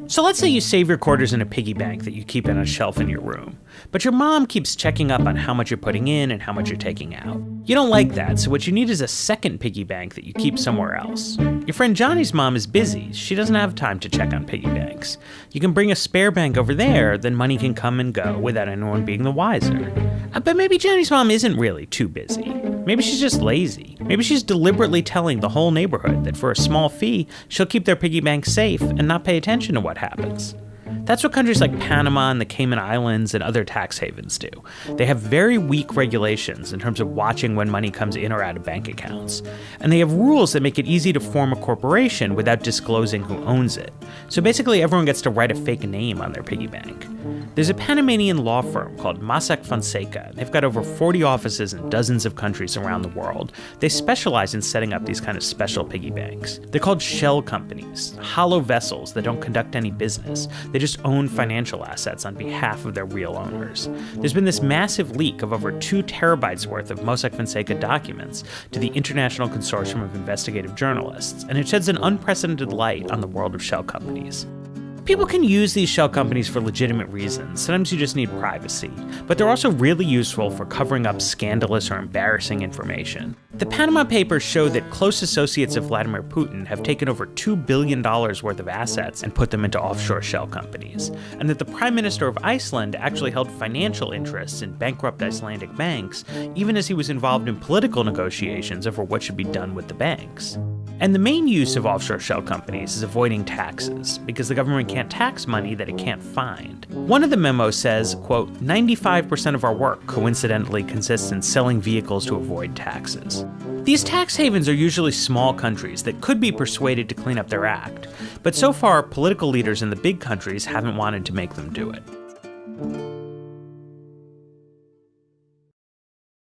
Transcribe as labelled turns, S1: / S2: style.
S1: So let's say you save your quarters in a piggy bank that you keep on a shelf in your room, but your mom keeps checking up on how much you're putting in and how much you're taking out. You don't like that, so what you need is a second piggy bank that you keep somewhere else. Your friend Johnny's mom is busy. She doesn't have time to check on piggy banks. You can bring a spare bank over there, then money can come and go without anyone being the wiser. But maybe Johnny's mom isn't really too busy. Maybe she's just lazy. Maybe she's deliberately telling the whole neighborhood that for a small fee, she'll keep their piggy bank safe and not pay attention to what happens. That's what countries like Panama and the Cayman Islands and other tax havens do. They have very weak regulations in terms of watching when money comes in or out of bank accounts. And they have rules that make it easy to form a corporation without disclosing who owns it. So basically everyone gets to write a fake name on their piggy bank. There's a Panamanian law firm called Mossack Fonseca. They've got over 40 offices in dozens of countries around the world. They specialize in setting up these kind of special piggy banks. They're called shell companies, hollow vessels that don't conduct any business. They just own financial assets on behalf of their real owners. There's been this massive leak of over 2 terabytes worth of Mossack Fonseca documents to the International Consortium of Investigative Journalists, and it sheds an unprecedented light on the world of shell companies. People can use these shell companies for legitimate reasons. Sometimes you just need privacy. But they're also really useful for covering up scandalous or embarrassing information. The Panama Papers show that close associates of Vladimir Putin have taken over $2 billion worth of assets and put them into offshore shell companies. And that the Prime Minister of Iceland actually held financial interests in bankrupt Icelandic banks, even as he was involved in political negotiations over what should be done with the banks. And the main use of offshore shell companies is avoiding taxes, because the government can't tax money that it can't find. One of the memos says, quote, 95% of our work coincidentally consists in selling vehicles to avoid taxes. These tax havens are usually small countries that could be persuaded to clean up their act, but so far political leaders in the big countries haven't wanted to make them do it.